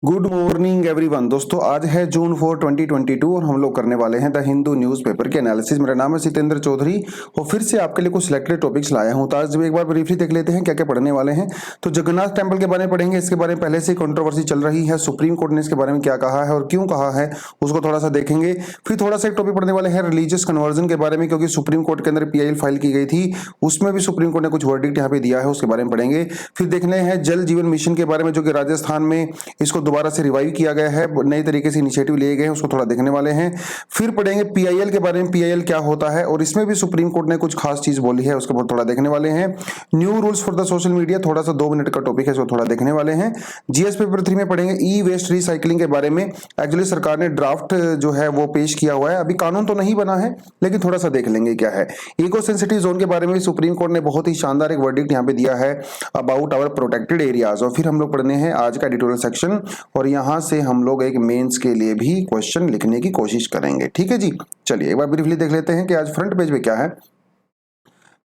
Good morning everyone. दोस्तों आज है जून 4 2022 और हम लोग करने वाले हैं द हिंदू न्यूज़पेपर के एनालिसिस। मेरा नाम है सितेंद्र चौधरी और फिर से आपके लिए कुछ सिलेक्टेड टॉपिक्स लाया हूं। तो आज एक बार ब्रीफली देख लेते हैं क्या क्या पढ़ने वाले हैं। तो जगन्नाथ टेम्पल के बारे में पढ़ेंगे। इसके बारे में पहले से कंट्रोवर्सी चल रही है, सुप्रीम कोर्ट ने इसके बारे में क्या कहा है और क्यों कहा है उसको थोड़ा सा देखेंगे। फिर थोड़ा सा एक टॉपिक पढ़ने वाले हैं रिलीजियस कन्वर्जन के बारे में, क्योंकि सुप्रीम कोर्ट के अंदर PIL फाइल की गई थी, उसमें भी सुप्रीम कोर्ट ने कुछ वर्डिक्ट यहाँ पे दिया है, उसके बारे में पढ़ेंगे। फिर देखने हैं जल जीवन मिशन के बारे में, जो कि राजस्थान में इसको दोबारा से रिवाइव किया गया है, नए तरीके से इनिशिएटिव लिए गए हैं, उसको थोड़ा देखने वाले हैं। फिर पढ़ेंगे PIL के बारे में, PIL क्या होता है और इसमें भी सुप्रीम कोर्ट ने कुछ खास चीज बोली है, उसके बाद थोड़ा देखने वाले हैं। New rules for the social media, थोड़ा सा 2 मिनट का टॉपिक है, इसको थोड़ा देखने वाले हैं। GS पेपर 3 में पढ़ेंगे ई वेस्ट रिसाइकलिंग के बारे में। एक्चुअली सरकार ने ड्राफ्ट जो है वो पेश किया हुआ है, अभी कानून तो नहीं बना है लेकिन थोड़ा सा देख लेंगे क्या है। इको सेंसिटिव जोन के बारे में सुप्रीम कोर्ट ने बहुत ही शानदार एक वर्डिक्ट यहाँ पे दिया है अबाउट आवर प्रोटेक्टेड एरियाज। और फिर हम लोग पढ़ने हैं आज का एडिटोरियल सेक्शन और यहाँ से हम लोग एक मेंस के लिए भी क्वेश्चन लिखने की कोशिश करेंगे। ठीक है जी, चलिए एक बार ब्रीफली देख लेते हैं कि आज फ्रंट पेज पे क्या है।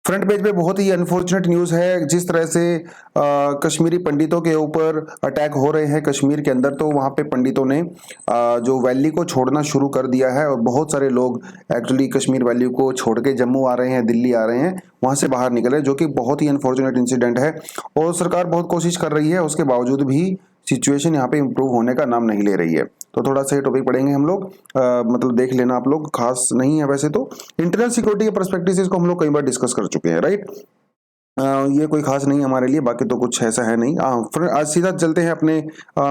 फ्रंट पेज पे बहुत ही अनफॉर्चुनेट न्यूज़ है। जिस तरह से कश्मीरी पंडितों के ऊपर अटैक हो रहे हैं कश्मीर के अंदर, तो वहाँ पे पंडितों ने जो वैली को छोड़ना शुरू कर दिया है और बहुत सारे लोग एक्चुअली कश्मीर वैली को छोड़ के जम्मू आ रहे हैं, दिल्ली आ रहे हैं, वहाँ से बाहर निकल रहे हैं, जो कि बहुत ही अनफॉर्चुनेट इंसिडेंट है। और सरकार बहुत कोशिश कर रही है, उसके बावजूद भी सिचुएशन यहाँ पे इम्प्रूव होने का नाम नहीं ले रही है। तो थोड़ा सा ये टॉपिक पढ़ेंगे हम लोग, मतलब देख लेना आप लोग, खास नहीं है वैसे तो। इंटरनल सिक्योरिटी के पर्सपेक्टिव से इसको हम लोग कई बार डिस्कस कर चुके हैं, राइट। ये कोई खास नहीं है हमारे लिए, बाकी तो कुछ ऐसा है नहीं। आज सीधा चलते हैं अपने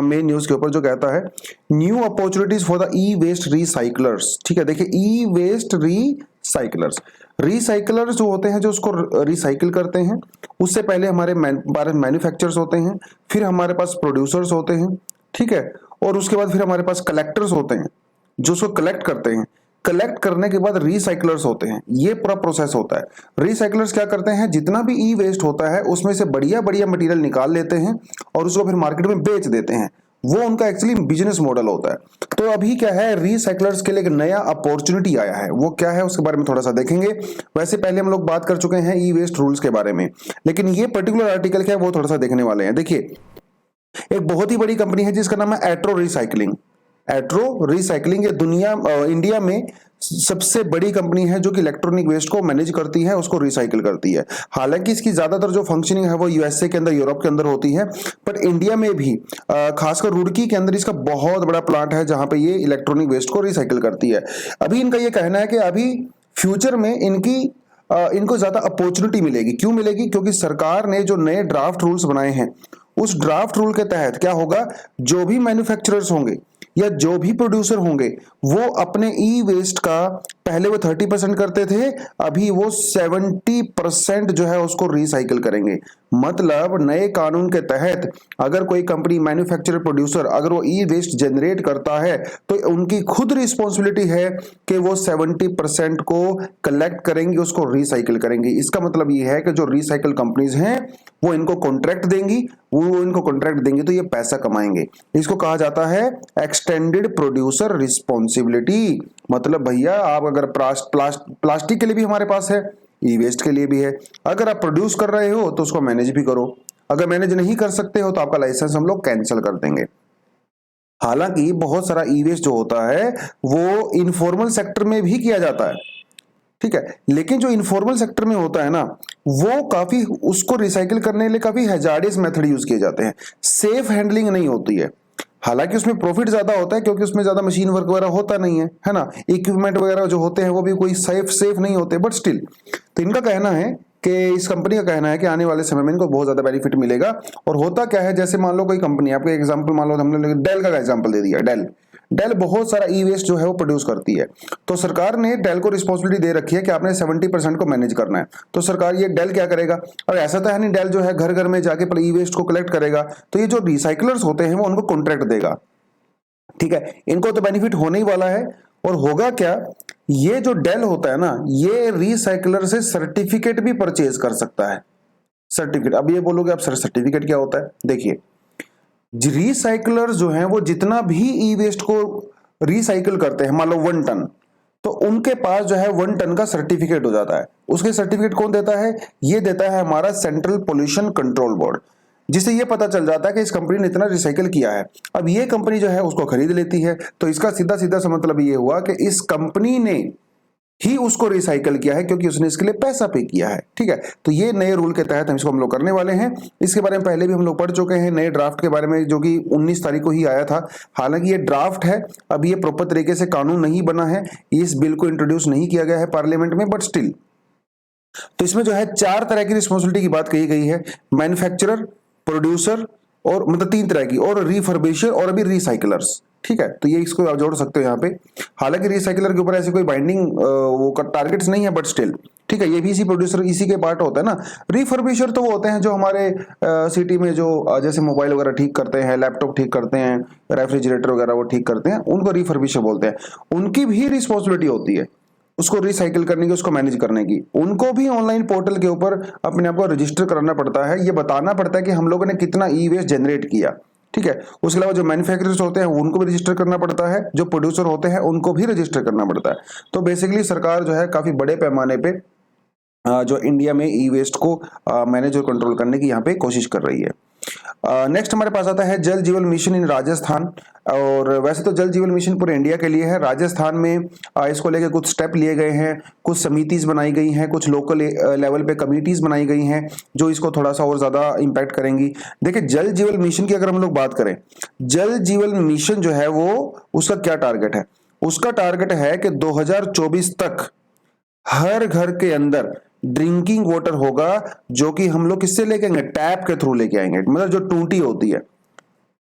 मेन न्यूज के ऊपर, जो कहता है new opportunities for the e waste recyclers. ठीक है, देखिए ई वेस्ट रिसाइकलर्स, रिसाइकलर्स जो होते हैं जो उसको रिसाइकिल करते हैं, उससे पहले हमारे मैन्युफैक्चरर्स होते हैं, फिर हमारे पास प्रोड्यूसर्स होते हैं, ठीक है, और उसके बाद फिर हमारे पास कलेक्टर्स होते हैं जो उसको कलेक्ट करते हैं। कलेक्ट करने के बाद रिसाइकलर्स होते हैं। ये पूरा प्रोसेस होता है। रिसाइकलर्स क्या करते हैं, जितना भी ई वेस्ट होता है उसमें से बढ़िया बढ़िया मटेरियल निकाल लेते हैं और उसको फिर मार्केट में बेच देते हैं। वो उनका एक्चुअली बिजनेस मॉडल होता है। तो अभी क्या है, रिसाइकलर्स के लिए एक नया अपॉर्चुनिटी आया है, वो क्या है उसके बारे में थोड़ा सा देखेंगे। वैसे पहले हम लोग बात कर चुके हैं ई वेस्ट रूल्स के बारे में, लेकिन ये पर्टिकुलर आर्टिकल क्या है वो थोड़ा सा देखने वाले हैं। देखिए, एक बहुत ही बड़ी कंपनी है जिसका नाम है एट्रो रिसाइकलिंग। एट्रो रिसाइकलिंग ये इंडिया में सबसे बड़ी कंपनी है जो कि इलेक्ट्रॉनिक वेस्ट को मैनेज करती है, उसको रिसाइकिल करती है। हालांकि इसकी ज्यादातर जो फंक्शनिंग है वो USA के अंदर, यूरोप के अंदर होती है, पर इंडिया में भी खासकर रुड़की के अंदर इसका बहुत बड़ा प्लांट है जहां पे ये इलेक्ट्रॉनिक वेस्ट को रिसाइकिल करती है। अभी इनका ये कहना है कि अभी फ्यूचर में इनको ज्यादा अपॉर्चुनिटी मिलेगी। क्यों मिलेगी? क्योंकि सरकार ने जो नए ड्राफ्ट रूल्स बनाए हैं, उस ड्राफ्ट रूल के तहत क्या होगा, जो भी मैन्युफैक्चरर्स होंगे या जो भी प्रोड्यूसर होंगे वो अपने ई वेस्ट का, पहले वो 30% करते थे, अभी वो 70% जो है उसको रिसाइकिल करेंगे। मतलब नए कानून के तहत अगर कोई कंपनी, मैन्युफैक्चरर, प्रोड्यूसर अगर वो ई वेस्ट जनरेट करता है तो उनकी खुद रिस्पॉन्सिबिलिटी है कि वो 70% को कलेक्ट करेंगे, उसको रिसाइकिल करेंगे। इसका मतलब ये है कि जो रिसाइकिल कंपनीज हैं वो इनको कॉन्ट्रैक्ट देंगी, तो ये पैसा कमाएंगे। इसको कहा जाता है एक्सटेंडेड प्रोड्यूसर रिस्पॉन्सिबिलिटी। मतलब भैया आप अगर प्लास्टिक के लिए भी हमारे पास है, ई वेस्ट के लिए भी है। अगर आप प्रोड्यूस कर रहे हो तो उसको मैनेज भी करो, अगर मैनेज नहीं कर सकते हो तो आपका लाइसेंस हम लोग कैंसिल कर देंगे। हालांकि बहुत सारा ई वेस्ट जो होता है वो इनफॉर्मल सेक्टर में भी किया जाता है, ठीक है, लेकिन जो इनफॉर्मल सेक्टर में होता है ना, वो काफी, उसको रिसाइकिल करने के लिए काफी हैजार्डियस मेथड यूज किए जाते हैं, सेफ हैंडलिंग नहीं होती है। हालांकि उसमें प्रॉफिट ज्यादा होता है क्योंकि उसमें ज्यादा मशीन वर्क वगैरह होता नहीं है ना, इक्विपमेंट वगैरह जो होते हैं वो भी कोई सेफ नहीं होते, बट स्टिल। तो इनका कहना है कि इस कंपनी का कहना है कि आने वाले समय में इनको बहुत ज्यादा बेनिफिट मिलेगा। और होता क्या है, जैसे मान लो कोई कंपनी, आपको एग्जांपल मान लो, हमने डेल का एग्जांपल दे दिया। डेल बहुत सारा ई वेस्ट जो है वो प्रोड्यूस करती है, तो सरकार ने डेल को रिस्पॉन्सिबिलिटी दे रखी है कि आपने 70% को मैनेज करना है। तो सरकार, ये डेल क्या करेगा, और ऐसा तो है नहीं डेल जो है घर घर में जाके ई वेस्ट को कलेक्ट करेगा, तो ये जो रिसाइकलर्स होते हैं वो उनको कॉन्ट्रैक्ट देगा, ठीक है, इनको तो बेनिफिट होने ही वाला है। और होगा क्या, ये जो डेल होता है ना, ये रिसाइकलर से सर्टिफिकेट भी परचेज कर सकता है। सर्टिफिकेट, अब ये बोलोगे आप सर सर्टिफिकेट क्या होता है, देखिए रिसाइकलर्स जो हैं वो जितना भी ई वेस्ट को रिसाइकिल करते हैं, मान लो 1 टन, तो उनके पास जो है 1 टन का सर्टिफिकेट हो जाता है। उसके सर्टिफिकेट कौन देता है, ये देता है हमारा सेंट्रल पोल्यूशन कंट्रोल बोर्ड। जिससे ये पता चल जाता है कि इस कंपनी ने इतना रिसाइकल किया है। अब ये कंपनी जो है उसको खरीद लेती है, तो इसका सीधा सीधा सा मतलब ये हुआ कि इस कंपनी ने ही उसको रिसाइकल किया है क्योंकि उसने इसके लिए पैसा पे किया है। ठीक है, तो ये नए रूल के तहत हम लोग करने वाले हैं। इसके बारे में पहले भी हम लोग पढ़ चुके हैं नए ड्राफ्ट के बारे में, जो कि 19 तारीख को ही आया था। हालांकि ये ड्राफ्ट है, अब ये प्रॉपर तरीके से कानून नहीं बना है, इस बिल को इंट्रोड्यूस नहीं किया गया है पार्लियामेंट में, बट स्टिल तो इसमें जो है 4 तरह की रिस्पॉन्सिबिलिटी की बात कही गई है, मैन्युफैक्चरर, प्रोड्यूसर, और मतलब 3 तरह की, और रिफर्बिशर और अभी रिसाइकलर्स। ठीक है, तो ये इसको आप जोड़ सकते हो यहाँ पे। हालांकि रिसाइकलर के ऊपर ऐसी कोई बाइंडिंग वो टारगेट्स नहीं है, बट स्टिल ठीक है, ये भी इसी प्रोड्यूसर इसी के पार्ट होता है ना। रिफर्बिशर तो वो होते हैं जो हमारे सिटी में जो जैसे मोबाइल वगैरह ठीक करते हैं, लैपटॉप ठीक करते हैं, रेफ्रिजरेटर वगैरह वो ठीक करते हैं, उनको रिफर्बिशर बोलते हैं। उनकी भी रिस्पॉन्सिबिलिटी होती है उसको रिसाइकिल करने की, उसको मैनेज करने की। उनको भी ऑनलाइन पोर्टल के ऊपर अपने आप को रजिस्टर कराना पड़ता है, ये बताना पड़ता है कि हम लोगों ने कितना ई वेस्ट जनरेट किया। ठीक है, उसके अलावा जो मैन्युफैक्चरर्स होते हैं उनको भी रजिस्टर करना पड़ता है, जो प्रोड्यूसर होते हैं उनको भी रजिस्टर करना पड़ता है। तो बेसिकली सरकार जो है काफी बड़े पैमाने पे जो इंडिया में ई वेस्ट को मैनेज और कंट्रोल करने की यहाँ पे कोशिश कर रही है। नेक्स्ट हमारे पास आता है जल जीवन मिशन इन राजस्थान। और वैसे तो जल जीवन मिशन पूरे इंडिया के लिए है, राजस्थान में इसको लेकर कुछ स्टेप लिए गए हैं, कुछ समितियां बनाई गई हैं, कुछ लोकल लेवल पे कमिटीज बनाई गई हैं जो इसको थोड़ा सा और ज्यादा इंपैक्ट करेंगी। देखिए, जल जीवन मिशन की अगर हम लोग बात करें, जल जीवन मिशन जो है वो उसका क्या टारगेट है? उसका टारगेट है कि 2024 तक हर घर के अंदर ड्रिंकिंग वाटर होगा, जो कि हम लोग किससे लेके आएंगे? टैप के थ्रू लेके आएंगे, मतलब जो टूटी होती है।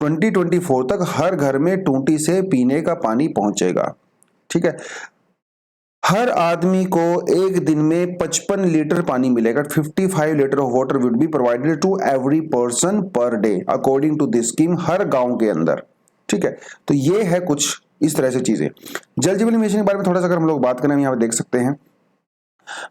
2024 तक हर घर में टूटी से पीने का पानी पहुंचेगा। ठीक है, हर आदमी को एक दिन में 55 लीटर पानी मिलेगा। 55 litre of water will be provided to every person per day according to this scheme, हर गांव के अंदर। ठीक है, तो ये है कुछ इस तरह से चीजें। जल जीवन मिशन के बारे में थोड़ा सा अगर हम लोग बात करें, यहाँ पे देख सकते हैं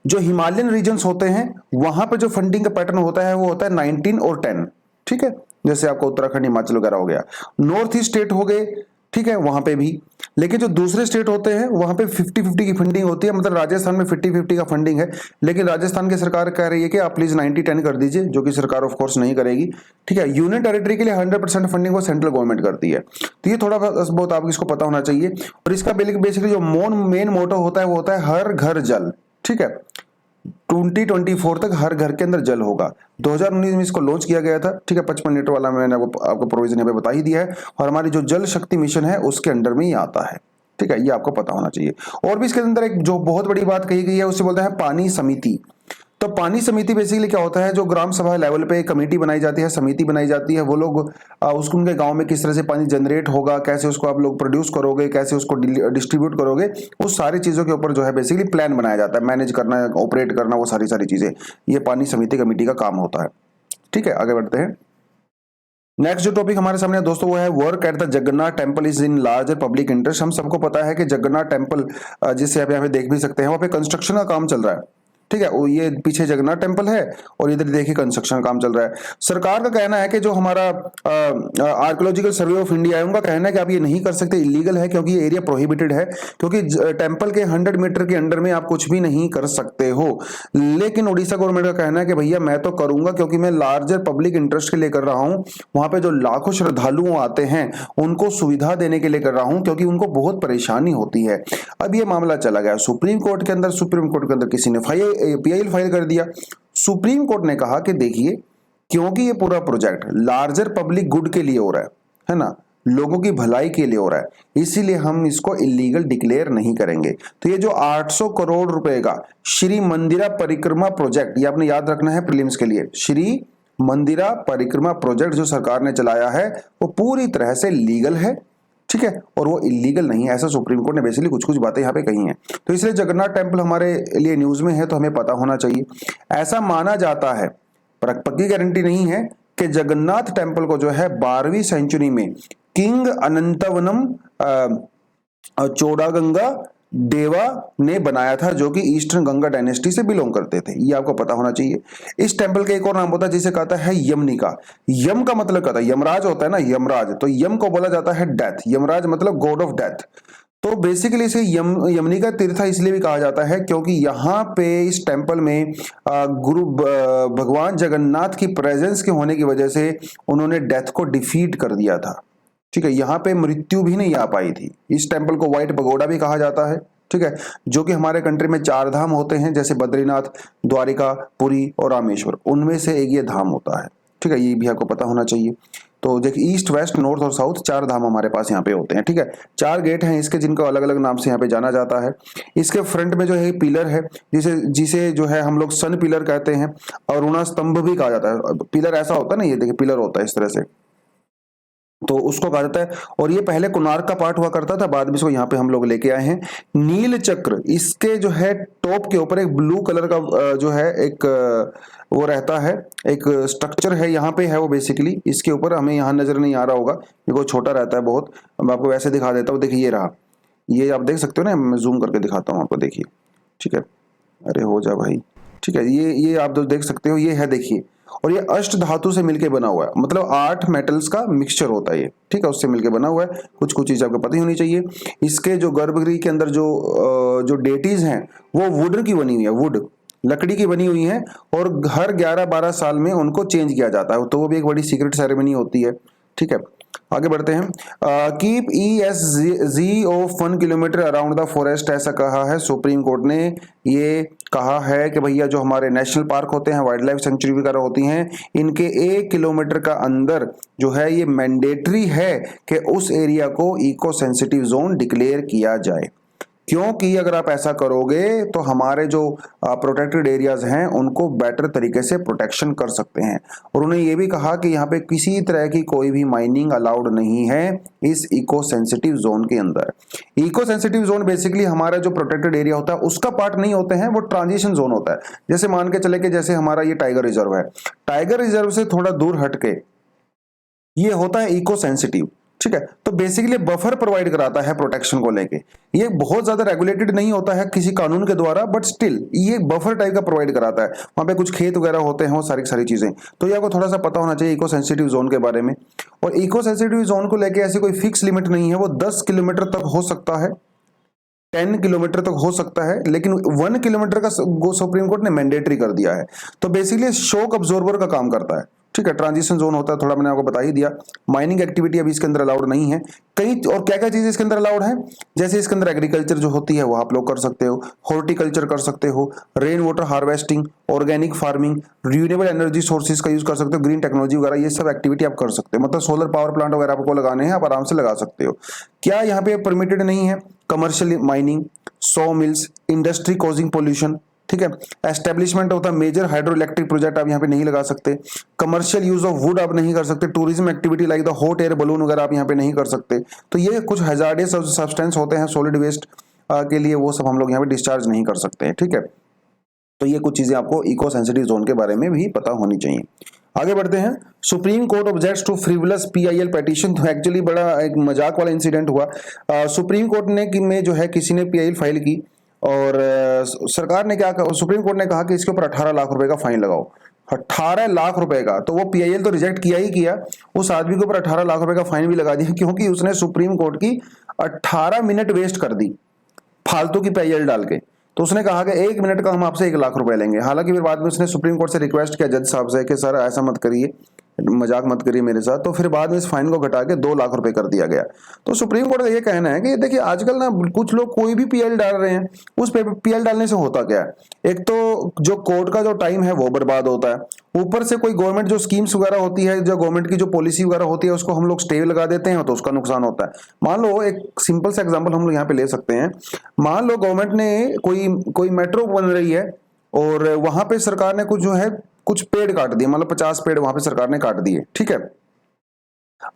जो हिमालयन रीजन्स होते हैं वहां पे जो फंडिंग का पैटर्न होता है वो होता है 19 और 10। ठीक है, जैसे आपको उत्तराखंड, हिमाचल वगैरह हो गया, नॉर्थ ईस्ट स्टेट हो गए, ठीक है, वहां पे भी। लेकिन जो दूसरे स्टेट होते हैं वहां पे 50-50 की फंडिंग होती है, मतलब राजस्थान में 50-50 का फंडिंग है, लेकिन राजस्थान की सरकार कह रही है कि आप प्लीज 90-10 कर दीजिए, जो कि सरकार ऑफ कोर्स नहीं करेगी। ठीक है, यूनियन टेरिटरी के लिए 100% फंडिंग वो सेंट्रल गवर्नमेंट करती है। तो ये थोड़ा बहुत आपको इसको पता होना चाहिए। और इसका बेसिकली जो मेन मोटो होता है वो होता है हर घर जल। ठीक है, 2024 तक हर घर के अंदर जल होगा। 2019 में इसको लॉन्च किया गया था। ठीक है, 55 लीटर वाला मैंने आपको प्रोविजन यहाँ पे बता ही दिया है, और हमारी जो जल शक्ति मिशन है उसके अंडर में ही आता है। ठीक है, ये आपको पता होना चाहिए। और भी इसके अंदर एक जो बहुत बड़ी बात कही गई है उसे बोलते हैं पानी समिति। तो पानी समिति बेसिकली क्या होता है, जो ग्राम सभा लेवल पे कमेटी बनाई जाती है, समिति बनाई जाती है, वो लोग उसको उनके गांव में किस तरह से पानी जनरेट होगा, कैसे उसको आप लोग प्रोड्यूस करोगे, कैसे उसको डिस्ट्रीब्यूट करोगे, उस सारी चीजों के ऊपर जो है बेसिकली प्लान बनाया जाता है, मैनेज करना, ऑपरेट करना, वो सारी चीजें ये पानी समिति कमेटी का काम होता है। ठीक है, आगे बढ़ते हैं। नेक्स्ट जो टॉपिक हमारे सामने है दोस्तों वो है work at the Jagannath temple is in larger public interest. हम सबको पता है कि जगन्नाथ टेम्पल, जिससे आप यहाँ पे देख भी सकते हैं, वहाँ पे कंस्ट्रक्शन का काम चल रहा है। ठीक है, ये पीछे जगन्नाथ टेम्पल है और इधर देखिए कंस्ट्रक्शन का काम चल रहा है। सरकार का कहना है कि जो हमारा आर्कियोलॉजिकल सर्वे ऑफ इंडिया है उनका कहना है कि आप ये नहीं कर सकते, इलीगल है, क्योंकि ये एरिया प्रोहिबिटेड है, क्योंकि टेम्पल के 100 मीटर के अंडर में आप कुछ भी नहीं कर सकते हो। लेकिन उड़ीसा गवर्नमेंट का कहना है कि भैया मैं तो करूंगा, क्योंकि मैं लार्जर पब्लिक इंटरेस्ट के लिए कर रहा हूं। वहां पे जो लाखों श्रद्धालु आते हैं उनको सुविधा देने के लिए कर रहा हूं, क्योंकि उनको बहुत परेशानी होती है। अब ये मामला चला गया सुप्रीम कोर्ट के अंदर। सुप्रीम कोर्ट के अंदर किसी ने पीआईएल फाइल कर दिया। सुप्रीम कोर्ट ने कहा कि देखिए, क्योंकि ये पूरा प्रोजेक्ट लार्जर पब्लिक गुड के लिए हो रहा है ना, लोगों की भलाई के लिए हो रहा है, इसीलिए हम इसको इलीगल डिक्लेयर नहीं करेंगे। तो ये जो 800 करोड़ रुपए का श्री मंदिरा परिक्रमा प्रोजेक्ट, ये आपने याद रखना है प्रीलिम्स के लिए, श्री मंदिरा परिक्रमा प्रोजेक्ट जो सरकार ने चलाया है वो पूरी तरह से लीगल है। ठीक है, और वो इलीगल नहीं है, ऐसा सुप्रीम कोर्ट ने बेसिकली कुछ बातें यहाँ पे कही हैं। तो इसलिए जगन्नाथ टेम्पल हमारे लिए न्यूज में है, तो हमें पता होना चाहिए। ऐसा माना जाता है, पर पक्की गारंटी नहीं है, कि जगन्नाथ टेम्पल को जो है 12वीं सेंचुरी में किंग अनंतवनम चोड़ागंगा देवा ने बनाया था, जो कि ईस्टर्न गंगा डायनेस्टी से बिलोंग करते थे। ये आपको पता होना चाहिए। इस टेंपल का एक और नाम होता है जिसे कहता है यमनिका। यम का मतलब कहता है, यमराज होता है ना, यमराज, तो यम को बोला जाता है डेथ। यमराज मतलब गॉड ऑफ डेथ। तो बेसिकली इसे यमनिका तीर्थ इसलिए भी कहा जाता है क्योंकि यहाँ पे इस टेम्पल में भगवान जगन्नाथ की प्रेजेंस के होने की वजह से उन्होंने डेथ को डिफीट कर दिया था। ठीक है, यहाँ पे मृत्यु भी नहीं आ पाई थी। इस टेम्पल को व्हाइट पगोडा भी कहा जाता है। ठीक है, जो कि हमारे कंट्री में 4 धाम होते हैं, जैसे बद्रीनाथ, द्वारिका, पुरी और रामेश्वर, उनमें से एक ये धाम होता है। ठीक है, ये भी आपको पता होना चाहिए। तो देखिए, ईस्ट, वेस्ट, नॉर्थ और साउथ 4 धाम हमारे पास यहाँ पे होते हैं। ठीक है, 4 गेट हैं इसके, जिनको अलग अलग नाम से यहाँ पे जाना जाता है। इसके फ्रंट में जो है पिलर है, जिसे जिसे जो है हम लोग सन पिलर कहते हैं, अरुणा स्तंभ भी कहा जाता है। पिलर ऐसा होता है ना, ये देखिए पिलर होता है इस तरह से, तो उसको कहा जाता है। और ये पहले कोणार्क का पार्ट हुआ करता था, बाद में इसको यहाँ पे हम लोग लेके आए हैं। नील चक्र, इसके जो है टॉप के ऊपर एक ब्लू कलर का जो है एक वो रहता है, एक स्ट्रक्चर है यहाँ पे है वो। बेसिकली इसके ऊपर हमें यहाँ नजर नहीं आ रहा होगा, ये वो छोटा रहता है बहुत। मैं आपको वैसे दिखा देता हूँ, देखिए ये रहा, ये आप देख सकते हो ना, मैं जूम करके दिखाता हूँ आपको, देखिए। ठीक है, अरे हो जा भाई। ठीक है, ये आप देख सकते हो, ये है देखिए। और ये अष्ट धातु से मिलके बना हुआ है, मतलब 8 मेटल्स का मिक्सचर होता है ये। ठीक है, उससे मिलके बना हुआ है। कुछ कुछ चीज आपको पता ही होनी चाहिए। इसके जो गर्भगृह के अंदर जो डेटीज हैं वो वुड की बनी हुई है, वुड, लकड़ी की बनी हुई है। और हर 11-12 साल में उनको चेंज किया जाता है, तो वो भी एक बड़ी सीक्रेट सेरेमनी होती है। ठीक है, आगे बढ़ते हैं। Keep ESG of 1 kilometre around the forest, ऐसा कहा है सुप्रीम कोर्ट ने। ये कहा है कि भैया जो हमारे नेशनल पार्क होते हैं, वाइल्ड लाइफ सेंचुरी वगैरह होती हैं, इनके 1 किलोमीटर का अंदर जो है ये मैंडेटरी है कि उस एरिया को इको सेंसिटिव जोन डिक्लेयर किया जाए। क्योंकि अगर आप ऐसा करोगे तो हमारे जो प्रोटेक्टेड एरियाज हैं उनको बेटर तरीके से प्रोटेक्शन कर सकते हैं। और उन्होंने ये भी कहा कि यहाँ पे किसी तरह की कोई भी माइनिंग अलाउड नहीं है इस इको सेंसिटिव जोन के अंदर। इको सेंसिटिव जोन बेसिकली हमारा जो प्रोटेक्टेड एरिया होता है उसका पार्ट नहीं होते हैं, वो ट्रांजिशन जोन होता है। जैसे मान के चले कि जैसे हमारा ये टाइगर रिजर्व है, टाइगर रिजर्व से थोड़ा दूर हटके ये होता है इको सेंसिटिव। ठीक है, तो बेसिकली बफर प्रोवाइड कराता है प्रोटेक्शन को लेके। ये बहुत ज्यादा रेगुलेटेड नहीं होता है किसी कानून के द्वारा, बट स्टिल ये बफर टाइप का प्रोवाइड कराता है। वहां पे कुछ खेत वगैरह होते हैं, वो सारी चीजें, तो ये आपको थोड़ा सा पता होना चाहिए इको सेंसिटिव जोन के बारे में। और इको सेंसिटिव जोन को लेके ऐसी कोई फिक्स लिमिट नहीं है, वो 10 किलोमीटर तक हो सकता है, 10 किलोमीटर तक हो सकता है, लेकिन 1 किलोमीटर का सुप्रीम कोर्ट ने मैंडेटरी कर दिया है। तो बेसिकली शॉक अब्जॉर्बर का काम करता है। ठीक है, ट्रांजिशन जोन होता है, थोड़ा मैंने आपको बता ही दिया। माइनिंग एक्टिविटी अभी इसके अंदर अलाउड नहीं है। कई और क्या क्या चीजें इसके अंदर अलाउड है, जैसे इसके अंदर एग्रीकल्चर जो होती है वो आप लोग कर सकते हो, हॉर्टिकल्चर कर सकते हो, rain water harvesting, organic farming, renewable energy sources का यूज कर सकते हो, ग्रीन टेक्नोलॉजी वगैरह, ये सब एक्टिविटी आप कर सकते हो। मतलब सोलर पावर प्लांट वगैरह आपको लगाने हैं, आप आराम से लगा सकते हो। क्या यहाँ पे परमिटेड नहीं है? Commercial mining, saw mills, industry causing pollution. ठीक है, establishment of the major hydro electric project आप यहाँ पे नहीं लगा सकते। कमर्शियल यूज ऑफ वुड आप नहीं कर सकते। Tourism activity like the hot air balloon वगैरह आप यहाँ पे नहीं कर सकते। तो ये कुछ हैजार्डियस सब्सटेंस होते हैं सॉलिड वेस्ट के लिए, वो सब हम लोग यहाँ पे डिस्चार्ज नहीं कर सकते हैं। ठीक है, तो ये कुछ चीजें आपको इको सेंसिटिव जोन के बारे में भी पता होनी चाहिए। आगे बढ़ते हैं। Supreme court objects to frivolous PIL petition. तो एक्चुअली बड़ा एक मजाक वाला इंसिडेंट हुआ। सुप्रीम कोर्ट ने में जो है किसी ने PIL फाइल की, और सरकार ने क्या कहा, सुप्रीम कोर्ट ने कहा कि इसके ऊपर 18 लाख रुपए का फाइन लगाओ। 18 लाख रुपए का, तो वो PIL तो रिजेक्ट किया ही किया, उस आदमी के ऊपर 18 लाख रुपए का फाइन भी लगा दिया, क्योंकि उसने सुप्रीम कोर्ट की 18 मिनट वेस्ट कर दी फालतू की PIL डाल के। तो उसने कहा कि 1 मिनट का हम आपसे 1 लाख रुपए लेंगे। हालांकि फिर बाद में उसने सुप्रीम कोर्ट से रिक्वेस्ट किया जज साहब से कि सर ऐसा मत करिए, मजाक मत करिए मेरे साथ। तो फिर बाद में इस फाइन को घटा के 2 लाख रुपए कर दिया गया। तो सुप्रीम कोर्ट का ये कहना है कि देखिए आजकल ना कुछ लोग कोई भी PIL डाल रहे हैं, उस PIL डालने से होता क्या है, एक तो जो कोर्ट का जो टाइम है वो बर्बाद होता है, ऊपर से कोई गवर्नमेंट जो स्कीम्स वगैरह होती है, जो गवर्नमेंट की जो पॉलिसी वगैरह होती है, उसको हम लोग स्टे लगा देते हैं, तो उसका नुकसान होता है। मान लो एक सिंपल सा एग्जाम्पल हम लोग यहाँ पे ले सकते हैं। मान लो गवर्नमेंट ने कोई मेट्रो बन रही है, और वहां पे सरकार ने कुछ पेड़ काट दिए, मतलब 50 पेड़ वहां पे सरकार ने काट दिए। ठीक है,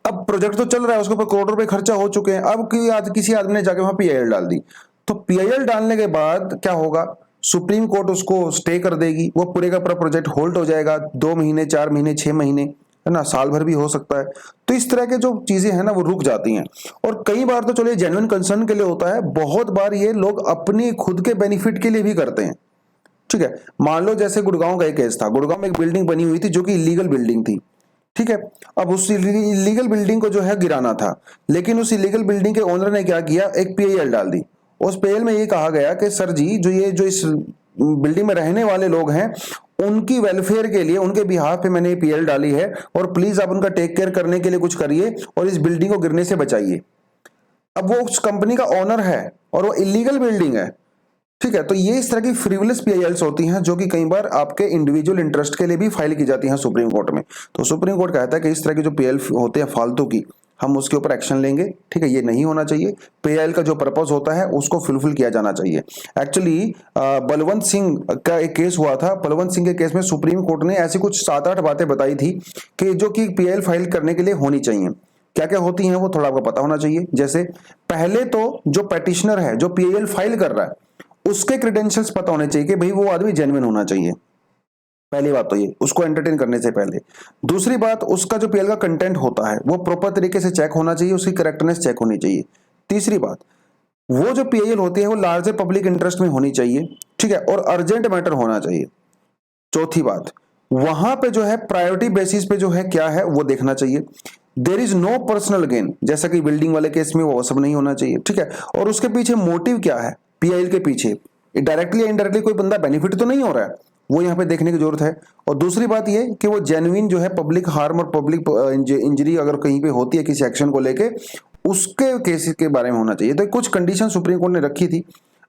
अब प्रोजेक्ट तो चल रहा है, उसके ऊपर करोड़ों रुपए खर्चा हो चुके हैं। अब किसी आदमी ने जाके वहां PIL डाल दी, तो PIL डालने के बाद क्या होगा, सुप्रीम कोर्ट उसको स्टे कर देगी, वो पूरे का पूरा प्रोजेक्ट होल्ड हो जाएगा। 2 महीने, 4 महीने, 6 महीने, है ना, साल भर भी हो सकता है। तो इस तरह के जो चीजें हैं ना वो रुक जाती हैं। और कई बार तो चलिए जेन्युइन कंसर्न के लिए होता है, बहुत बार ये लोग अपनी खुद के बेनिफिट के लिए भी करते हैं। ठीक है, मान लो जैसे गुड़गांव का एक केस था, गुड़गांव में एक बिल्डिंग बनी हुई थी जो कि इलीगल बिल्डिंग थी। ठीक है। अब उस इलीगल बिल्डिंग को जो है गिराना था, लेकिन उस इलीगल बिल्डिंग के ओनर ने क्या किया, एक पीआईएल डाल दी। उस पीआईएल में ये कहा गया कि सर जी, जो इस बिल्डिंग में रहने वाले लोग हैं उनकी वेलफेयर के लिए, उनके बिहाफ पे मैंने पीएल डाली है, और प्लीज आप उनका टेक केयर करने के लिए कुछ करिए और इस बिल्डिंग को गिरने से बचाइए। अब वो उस कंपनी का ओनर है और वो इलीगल बिल्डिंग है, ठीक है। तो ये इस तरह की फ्रीवलेस पीआईएल्स होती हैं जो कि कई बार आपके इंडिविजुअल इंटरेस्ट के लिए भी फाइल की जाती हैं सुप्रीम कोर्ट में। तो सुप्रीम कोर्ट कहता है कि इस तरह की जो पीआईएल होते हैं फालतू की, हम उसके ऊपर एक्शन लेंगे, ठीक है। ये नहीं होना चाहिए। पीआईएल का जो पर्पस होता है उसको फुलफिल किया जाना चाहिए। एक्चुअली बलवंत सिंह का एक केस हुआ था। बलवंत सिंह के केस में सुप्रीम कोर्ट ने ऐसी कुछ 7-8 बातें बताई थी कि जो कि पीआईएल फाइल करने के लिए होनी चाहिए। क्या क्या होती हैं वो थोड़ा आपको पता होना चाहिए। जैसे पहले तो जो पेटिशनर है, जो पीआईएल फाइल कर रहा है, उसके क्रेडेंशियल्स पता होने चाहिए कि भाई वो आदमी जेन्युइन होना चाहिए। पहली बात तो ये, उसको एंटरटेन करने से पहले। दूसरी बात, उसका जो पीएल का कंटेंट होता है वो प्रॉपर तरीके से चेक होना चाहिए, उसकी करेक्टनेस चेक होनी चाहिए। तीसरी बात, वो जो पीएल होती है वो लार्जर पब्लिक इंटरेस्ट में होनी चाहिए, ठीक है, और अर्जेंट मैटर होना चाहिए। चौथी बात, वहां पे जो है प्रायोरिटी बेसिस पे जो है क्या है वो देखना चाहिए। There is no personal gain, जैसा कि बिल्डिंग वाले केस में वो सब नहीं होना चाहिए, ठीक है। और उसके पीछे मोटिव क्या है, पीआईएल के पीछे डायरेक्टली या इनडायरेक्टली कोई बंदा बेनिफिट तो नहीं हो रहा है, वो यहाँ पे देखने की जरूरत है। और दूसरी बात ये कि वो जेन्युइन जो है पब्लिक हार्म और पब्लिक इंजरी अगर कहीं पे होती है किसी एक्शन को लेके, उसके केस के बारे में होना चाहिए। तो कुछ कंडीशन सुप्रीम कोर्ट ने रखी थी,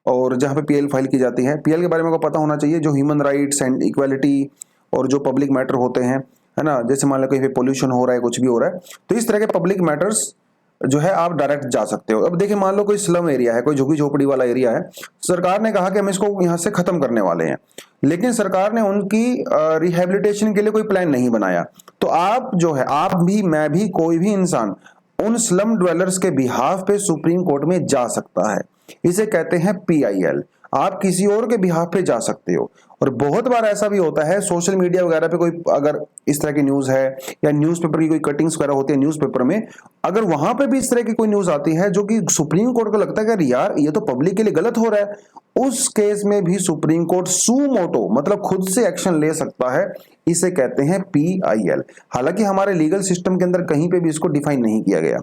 और जहां पे पीएल फाइल की जाती है, पीएल के बारे में आपको पता होना चाहिए, जो ह्यूमन राइट्स एंड इक्वालिटी और जो पब्लिक मैटर होते हैं, है ना, जैसे मान लो कहीं पे पोल्यूशन हो रहा है, कुछ भी हो रहा है, तो इस तरह के पब्लिक मैटर्स जो है आप डायरेक्ट जा सकते हो। अब देखिए, मान लो कोई स्लम एरिया है, कोई झुग्गी झोपड़ी वाला एरिया है, सरकार ने कहा कि हम इसको यहाँ से खत्म करने वाले हैं, लेकिन सरकार ने उनकी रिहेबिलिटेशन के लिए कोई प्लान नहीं बनाया। तो आप जो है, आप भी, मैं भी, कोई भी इंसान उन स्लम ड्वेलर्स के बिहाफ पे सुप्रीम कोर्ट में जा सकता है। इसे कहते हैं पीआईएल। आप किसी और के बिहाफ पे जा सकते हो। और बहुत बार ऐसा भी होता है सोशल मीडिया वगैरह पे, कोई अगर इस तरह की न्यूज है या न्यूज़पेपर की कोई कटिंग्स वगैरह होती है न्यूज़पेपर में, अगर वहां पे भी इस तरह की कोई न्यूज आती है जो कि सुप्रीम कोर्ट को लगता है कि यार ये तो पब्लिक के लिए गलत हो रहा है, उस केस में भी सुप्रीम कोर्ट सू मोटो, मतलब खुद से एक्शन ले सकता है। इसे कहते हैं पीआईएल। हालांकि हमारे लीगल सिस्टम के अंदर कहीं पे भी इसको डिफाइन नहीं किया गया।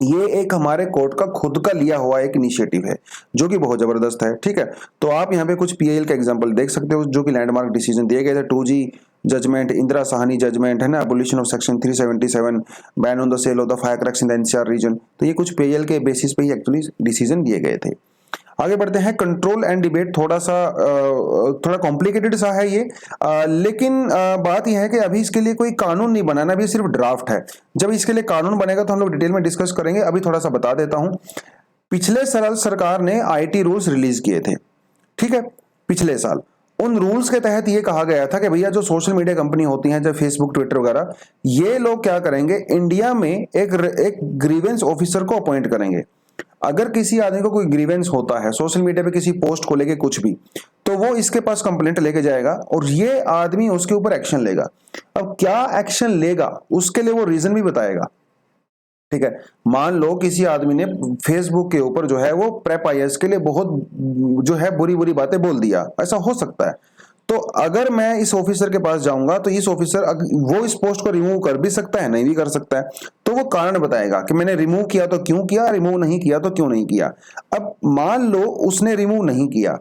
ये एक हमारे कोर्ट का खुद का लिया हुआ एक इनिशिएटिव है जो कि बहुत जबरदस्त है, ठीक है। तो आप यहाँ पे कुछ पीआईएल का एग्जांपल देख सकते हो जो कि लैंडमार्क डिसीजन दिए गए थे। 2G judgement, Indira Sahni judgment, है ना, abolition of section 377, ban on the sale of the fire cracks in the NCR region. तो ये कुछ पीआईएल के बेसिस पे ही एक्चुअली डिसीजन दिए गए थे। आगे बढ़ते हैं। कंट्रोल एंड डिबेट थोड़ा कॉम्प्लिकेटेड सा है ये, लेकिन बात यह है कि अभी इसके लिए कोई कानून नहीं बनाना, अभी सिर्फ ड्राफ्ट है। जब इसके लिए कानून बनेगा तो हम लोग डिटेल में डिस्कस करेंगे। अभी थोड़ा सा बता देता हूं। पिछले साल सरकार ने आईटी रूल्स रिलीज किए थे, ठीक है, पिछले साल। उन रूल्स के तहत ये कहा गया था कि भैया जो सोशल मीडिया कंपनी होती हैं, जब फेसबुक, ट्विटर वगैरह, ये लोग क्या करेंगे, इंडिया में एक ग्रीवेंस ऑफिसर को अपॉइंट करेंगे। अगर किसी आदमी को कोई ग्रीवेंस होता है सोशल मीडिया पे किसी पोस्ट को लेके कुछ भी, तो वो इसके पास कंप्लेंट लेके जाएगा और ये आदमी उसके ऊपर एक्शन लेगा। अब क्या एक्शन लेगा उसके लिए वो रीजन भी बताएगा, ठीक है। मान लो किसी आदमी ने फेसबुक के ऊपर जो है वो प्रेप आईएएस के लिए बहुत जो है बुरी बुरी बातें बोल दिया, ऐसा हो सकता है। तो अगर मैं इस ऑफिसर के पास जाऊंगा तो इस ऑफिसर वो इस पोस्ट को रिमूव कर भी सकता है, नहीं भी कर सकता है। तो वो कारण बताएगा कि मैंने रिमूव किया तो क्यों किया, रिमूव नहीं किया तो क्यों नहीं किया। अब मान लो उसने रिमूव नहीं किया,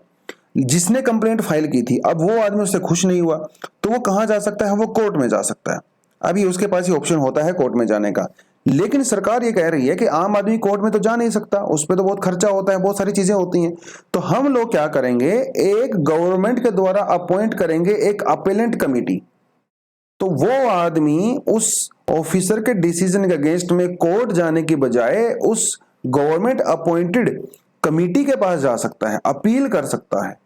जिसने कंप्लेंट फाइल की थी, अब वो आदमी उससे खुश नहीं हुआ, तो वो कहां जा सकता है, वो कोर्ट में जा सकता है। अभी उसके पास ही ऑप्शन होता है कोर्ट में जाने का। लेकिन सरकार ये कह रही है कि आम आदमी कोर्ट में तो जा नहीं सकता, उस पर तो बहुत खर्चा होता है, बहुत सारी चीजें होती हैं। तो हम लोग क्या करेंगे, एक गवर्नमेंट के द्वारा अपॉइंट करेंगे एक अपेलेंट कमिटी। तो वो आदमी उस ऑफिसर के डिसीजन के अगेंस्ट में कोर्ट जाने की बजाय उस गवर्नमेंट अपॉइंटेड कमिटी के पास जा सकता है, अपील कर सकता है।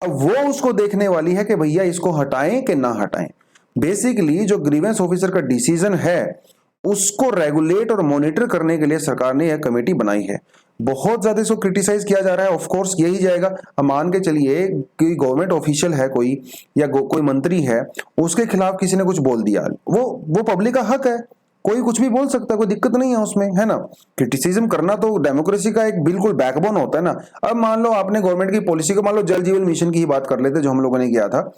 अब वो उसको देखने वाली है कि भैया इसको हटाएं कि ना हटाएं। बेसिकली जो ग्रीवेंस ऑफिसर का डिसीजन है उसको रेगुलेट और मॉनिटर करने के लिए सरकार ने यह कमेटी बनाई है। बहुत ज्यादा इसको क्रिटिसाइज किया जा रहा है, ऑफ कोर्स यही जाएगा। अब मान के चलिए कि गवर्नमेंट ऑफिशियल है कोई, या कोई मंत्री है, उसके खिलाफ किसी ने कुछ बोल दिया, वो पब्लिक का हक है, कोई कुछ भी बोल सकता है, कोई दिक्कत नहीं है उसमें, है ना। क्रिटिसिज्म करना तो डेमोक्रेसी का एक बिल्कुल बैकबोन होता है ना। अब मान लो आपने गवर्नमेंट की पॉलिसी को, मान लो जल जीवन मिशन की ही बात कर लेते जो हम लोगों ने किया था।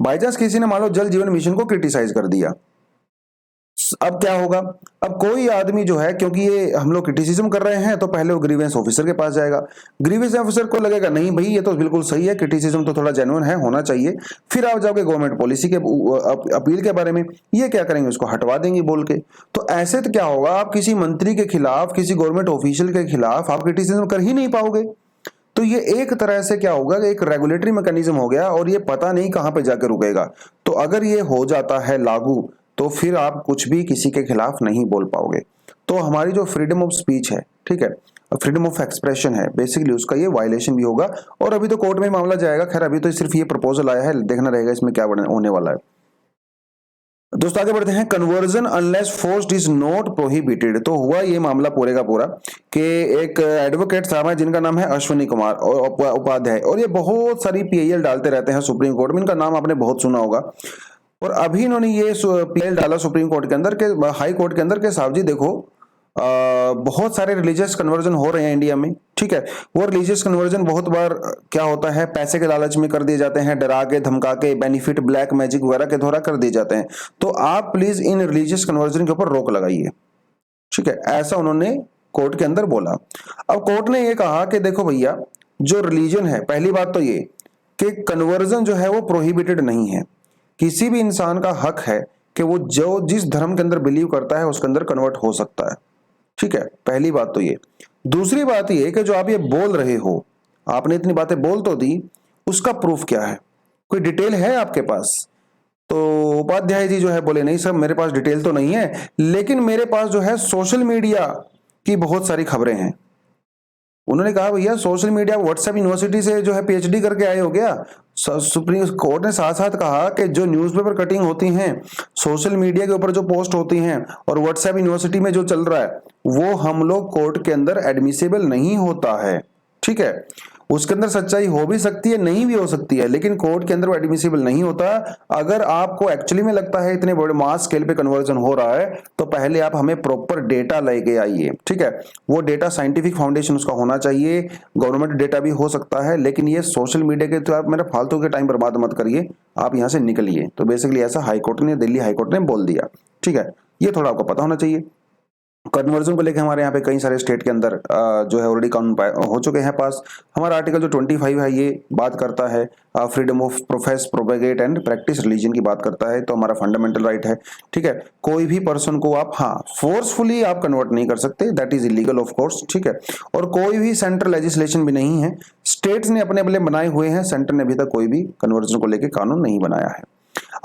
बाई चांस किसी ने मान लो जल जीवन मिशन को क्रिटिसाइज कर दिया, अब क्या होगा, अब कोई आदमी जो है, क्योंकि ये हम लोग क्रिटिसिज्म कर रहे हैं, तो पहले वो ग्रीवेंस ऑफिसर के पास जाएगा। ग्रीवेंस ऑफिसर को लगेगा नहीं भाई ये तो बिल्कुल सही है, क्रिटिसिज्म तो थोड़ा जेन्युइन है, होना चाहिए। फिर आप जाओगे गवर्नमेंट पॉलिसी के अपील के बारे में, ये क्या करेंगे, उसको हटवा देंगे बोल के। तो ऐसे तो क्या होगा, आप किसी मंत्री के खिलाफ, किसी गवर्नमेंट ऑफिशियल के खिलाफ आप क्रिटिसिज्म कर ही नहीं पाओगे। तो ये एक तरह से क्या होगा, एक रेगुलेटरी मैकेनिज्म हो गया और ये पता नहीं कहां पे जाकर रुकेगा। तो अगर ये हो जाता है लागू, तो फिर आप कुछ भी किसी के खिलाफ नहीं बोल पाओगे। तो हमारी जो फ्रीडम ऑफ स्पीच है, ठीक है, फ्रीडम ऑफ एक्सप्रेशन है, बेसिकली उसका ये वायलेशन भी होगा। और अभी तो कोर्ट में मामला जाएगा, खैर अभी तो सिर्फ ये प्रपोजल आया है, देखना रहेगा इसमें क्या होने वाला है। दोस्तों आगे बढ़ते हैं। Conversion unless forced is not prohibited. तो हुआ ये मामला पूरे का पूरा कि एक एडवोकेट साहब है जिनका नाम है अश्विनी कुमार उपाध्याय, और ये बहुत सारी पीआईएल डालते रहते हैं सुप्रीम कोर्ट में, इनका नाम आपने बहुत सुना होगा। और अभी इन्होंने ये पीएल डाला सुप्रीम कोर्ट के अंदर के, हाई कोर्ट के अंदर के, साहब जी देखो बहुत सारे रिलीजियस कन्वर्जन हो रहे हैं इंडिया में, ठीक है। वो रिलीजियस कन्वर्जन बहुत बार क्या होता है, पैसे के लालच में कर दिए जाते हैं, डरा के धमका के, बेनिफिट, ब्लैक मैजिक वगैरह के द्वारा कर दिए जाते हैं। तो आप प्लीज इन रिलीजियस कन्वर्जन के ऊपर रोक लगाइए, ठीक है, ऐसा उन्होंने कोर्ट के अंदर बोला। अब कोर्ट ने ये कहा कि देखो भैया, जो रिलीजन है, पहली बात तो ये कि कन्वर्जन जो है वो प्रोहिबिटेड नहीं है। किसी भी इंसान का हक है कि वो जो जिस धर्म के अंदर बिलीव करता है उसके अंदर कन्वर्ट हो सकता है, ठीक है, पहली बात तो ये। दूसरी बात ये कि जो आप ये बोल रहे हो, आपने इतनी बातें बोल तो दी, उसका प्रूफ क्या है, कोई डिटेल है आपके पास? तो उपाध्याय जी जो है बोले नहीं सर मेरे पास डिटेल तो नहीं है, लेकिन मेरे पास जो है सोशल मीडिया की बहुत सारी खबरें हैं। उन्होंने कहा भैया सोशल मीडिया, व्हाट्सएप यूनिवर्सिटी से जो है पीएचडी करके आए हो गया? सुप्रीम कोर्ट ने साथ साथ कहा कि जो न्यूज़पेपर कटिंग होती हैं, सोशल मीडिया के ऊपर जो पोस्ट होती हैं, और व्हाट्सएप यूनिवर्सिटी में जो चल रहा है, वो हम लोग कोर्ट के अंदर एडमिसिबल नहीं होता है, ठीक है। उसके अंदर सच्चाई हो भी सकती है, नहीं भी हो सकती है, लेकिन कोर्ट के अंदर वो एडमिसिबल नहीं होता। अगर आपको एक्चुअली में लगता है इतने बड़े मास स्केल पे कन्वर्जन हो रहा है, तो पहले आप हमें प्रॉपर डेटा लेके आइए, ठीक है। वो डेटा साइंटिफिक फाउंडेशन उसका होना चाहिए, गवर्नमेंट डेटा भी हो सकता है, लेकिन ये सोशल मीडिया के तो आप मेरा फालतू के टाइम बर्बाद मत करिए, आप यहाँ से निकलिए। तो बेसिकली ऐसा हाईकोर्ट ने, दिल्ली हाईकोर्ट ने बोल दिया, ठीक है। ये थोड़ा आपको पता होना चाहिए। कन्वर्जन को लेकर हमारे यहाँ पे कई सारे स्टेट के अंदर जो है ऑलरेडी कानून हो चुके हैं पास। हमारा आर्टिकल जो 25 है ये बात करता है freedom of profess, propagate and practise religion की बात करता है, तो हमारा फंडामेंटल राइट है, ठीक है। कोई भी पर्सन को आप फोर्सफुली आप कन्वर्ट नहीं कर सकते, that is illegal of course, ठीक है। और कोई भी सेंट्रल लेजिस्लेशन भी नहीं है, स्टेट्स ने अपने अपने बनाए हुए हैं, सेंटर ने अभी तक कोई भी कन्वर्जन को लेकर कानून नहीं बनाया है।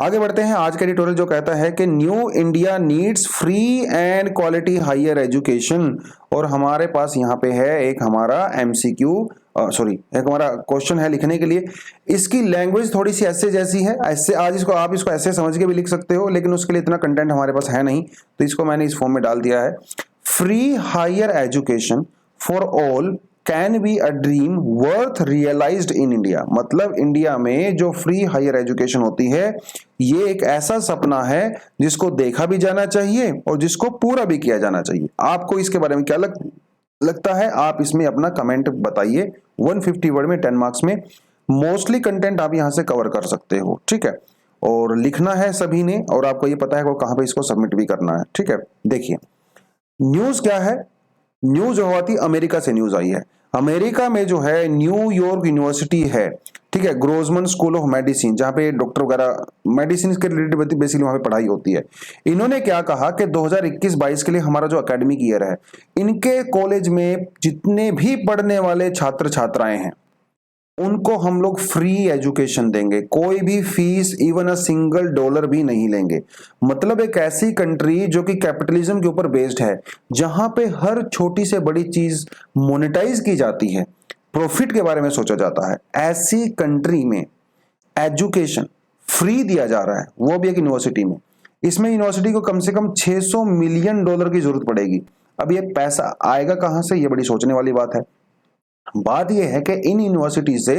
आगे बढ़ते हैं। आज का एडिटोरियल जो कहता है कि new India needs free and quality higher education, और हमारे पास यहाँ पे है एक हमारा एमसीक्यू, एक हमारा क्वेश्चन है लिखने के लिए। इसकी लैंग्वेज थोड़ी सी ऐसे जैसी है, ऐसे आज इसको आप इसको ऐसे समझ के भी लिख सकते हो, लेकिन उसके लिए इतना कंटेंट हमारे पास है नहीं, तो इसको मैंने इस फॉर्म में डाल दिया है। Free higher education for all can be a dream worth realized in India. मतलब इंडिया में जो फ्री हायर एजुकेशन होती है, ये एक ऐसा सपना है जिसको देखा भी जाना चाहिए और जिसको पूरा भी किया जाना चाहिए। आपको इसके बारे में क्या लगता है? आप इसमें अपना कमेंट बताइए। 150 वर्ड में 10 मार्क्स में मोस्टली कंटेंट आप यहां से कवर कर सकते हो, ठीक है। और लिखना है सभी ने, और आपको ये पता है वो कहां पे इसको सबमिट भी करना है, ठीक है। देखिए न्यूज क्या है, न्यूज जो होती अमेरिका से न्यूज आई है। अमेरिका में जो है न्यूयॉर्क यूनिवर्सिटी है, ठीक है, ग्रोसमैन स्कूल ऑफ मेडिसिन, जहां पे डॉक्टर वगैरह मेडिसिन के रिलेटेड बेसिकली वहां पे पढ़ाई होती है। इन्होंने क्या कहा कि 2021-22 के लिए हमारा जो एकेडमिक ईयर है, इनके कॉलेज में जितने भी पढ़ने वाले छात्र छात्राएं हैं उनको हम लोग फ्री एजुकेशन देंगे, कोई भी fees even a single dollar भी नहीं लेंगे। मतलब एक ऐसी कंट्री जो कि कैपिटलिज्म के ऊपर बेस्ड है, जहां पे हर छोटी से बड़ी चीज मोनेटाइज की जाती है, प्रॉफिट के बारे में सोचा जाता है, ऐसी कंट्री में एजुकेशन फ्री दिया जा रहा है, वो भी एक यूनिवर्सिटी में। इसमें यूनिवर्सिटी को कम से कम $600 मिलियन की जरूरत पड़ेगी। अब ये पैसा आएगा कहां से, ये बड़ी सोचने वाली बात है। बात यह है कि इन यूनिवर्सिटी से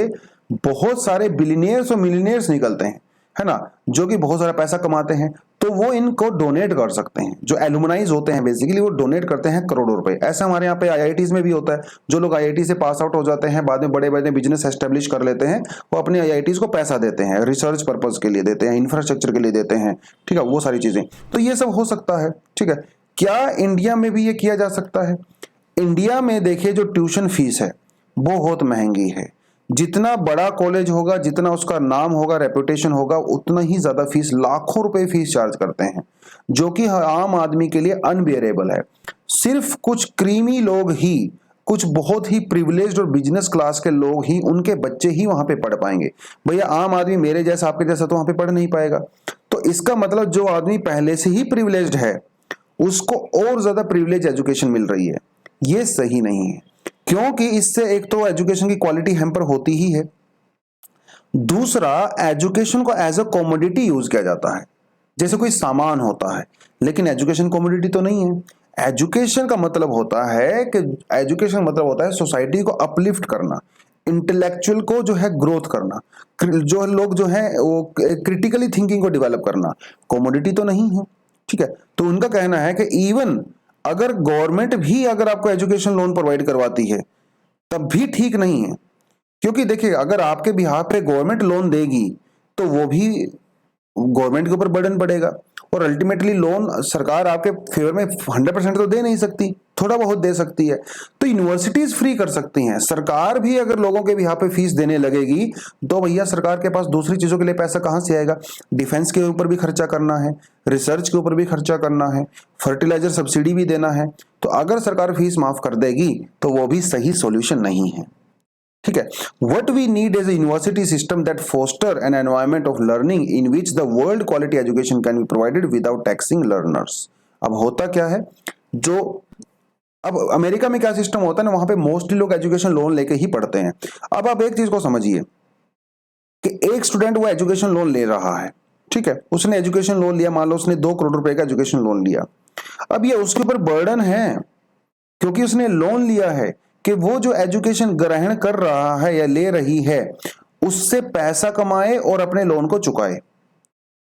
बहुत सारे बिलियनियर्स और मिलियनियर्स निकलते हैं, है ना, जो कि बहुत सारा पैसा कमाते हैं। तो वो इनको डोनेट कर सकते हैं। जो एलुमनाइज होते हैं बेसिकली वो डोनेट करते हैं करोड़ों रुपए। ऐसा हमारे यहाँ पे आईआईटीज में भी होता है। जो लोग आईआईटी से पास आउट हो जाते हैं, बाद में बड़े बड़े बिजनेस एस्टेब्लिश कर लेते हैं, वो अपने आईआईटीज को पैसा देते हैं, रिसर्च पर्पज के लिए देते हैं, इंफ्रास्ट्रक्चर के लिए देते हैं, ठीक है, वो सारी चीजें। तो ये सब हो सकता है, ठीक है। क्या इंडिया में भी ये किया जा सकता है? इंडिया में देखिए जो ट्यूशन फीस है वो बहुत महंगी है। जितना बड़ा कॉलेज होगा, जितना उसका नाम होगा, रेपुटेशन होगा, उतना ही ज्यादा फीस, लाखों रुपए फीस चार्ज करते हैं, जो कि आम आदमी के लिए अनबियरेबल है। सिर्फ कुछ क्रीमी लोग ही, कुछ बहुत ही प्रिविलेज्ड और बिजनेस क्लास के लोग ही, उनके बच्चे ही वहां पे पढ़ पाएंगे। भैया आम आदमी मेरे जैसा, आपके जैसा तो वहां पे पढ़ नहीं पाएगा। तो इसका मतलब जो आदमी पहले से ही प्रिविलेज्ड है उसको और ज्यादा प्रिविलेज एजुकेशन मिल रही है। ये सही नहीं है, क्योंकि इससे एक तो एजुकेशन की क्वालिटी हैम्पर होती ही है, दूसरा एजुकेशन को एज अ कॉमोडिटी यूज किया जाता है, जैसे कोई सामान होता है। लेकिन एजुकेशन कॉमोडिटी तो नहीं है। एजुकेशन का मतलब होता है कि एजुकेशन मतलब होता है सोसाइटी को अपलिफ्ट करना, इंटेलेक्चुअल को जो है ग्रोथ करना, जो लोग जो है वो क्रिटिकली थिंकिंग को डेवलप करना। कॉमोडिटी तो नहीं है, ठीक है। तो उनका कहना है कि इवन अगर गवर्नमेंट भी अगर आपको एजुकेशन लोन प्रोवाइड करवाती है तब भी ठीक नहीं है, क्योंकि देखिए अगर आपके बिहाफ पे गवर्नमेंट लोन देगी तो वो भी गवर्नमेंट के ऊपर बर्डन पड़ेगा, और अल्टीमेटली लोन सरकार आपके फेवर में 100% तो दे नहीं सकती, थोड़ा बहुत दे सकती है। तो यूनिवर्सिटीज फ्री कर सकती हैं। सरकार भी अगर लोगों के बिहाफ पे फीस देने लगेगी तो भैया सरकार के पास दूसरी चीजों के लिए पैसा कहां से आएगा? डिफेंस के ऊपर भी खर्चा करना है, रिसर्च के ऊपर भी खर्चा करना है, फर्टिलाइजर सब्सिडी भी देना है। तो अगर सरकार फीस माफ कर देगी तो वो भी सही सॉल्यूशन नहीं है, ठीक है। What we need is a university system that foster an environment of learning in which the world quality education can be provided without taxing learners। अब होता क्या है, जो अब अमेरिका में क्या सिस्टम होता है ना, वहां पे मोस्टली लोग एजुकेशन लोन लेके ही पढ़ते हैं। अब आप एक चीज को समझिए कि एक स्टूडेंट वो एजुकेशन लोन ले रहा है, ठीक है, उसने एजुकेशन लोन लिया, मान लो उसने 2 करोड़ रुपए का एजुकेशन लोन लिया। अब ये उसके ऊपर बर्डन है, क्योंकि उसने लोन लिया है कि वो जो एजुकेशन ग्रहण कर रहा है या ले रही है उससे पैसा कमाए और अपने लोन को चुकाए।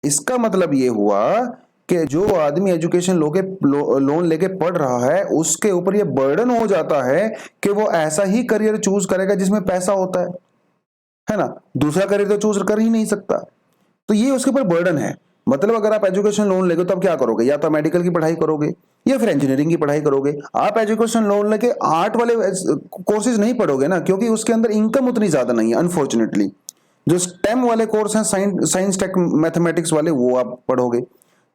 इसका मतलब ये हुआ कि जो आदमी एजुकेशन लोन लेके पढ़ रहा है उसके ऊपर ये बर्डन हो जाता है कि वो ऐसा ही करियर चूज करेगा जिसमें पैसा होता है ना। दूसरा करियर तो चूज कर ही नहीं सकता, तो ये उसके ऊपर बर्डन है। मतलब अगर आप एजुकेशन लोन लेगे तो आप क्या करोगे? या तो मेडिकल की पढ़ाई करोगे या फिर इंजीनियरिंग की पढ़ाई करोगे। आप एजुकेशन लोन लेके आर्ट वाले कोर्सेज नहीं पढ़ोगे ना, क्योंकि उसके अंदर इनकम उतनी ज्यादा नहीं है अनफॉर्चुनेटली। जो स्टेम वाले कोर्स हैं, साइंस टेक मैथमेटिक्स वाले, वो आप पढ़ोगे।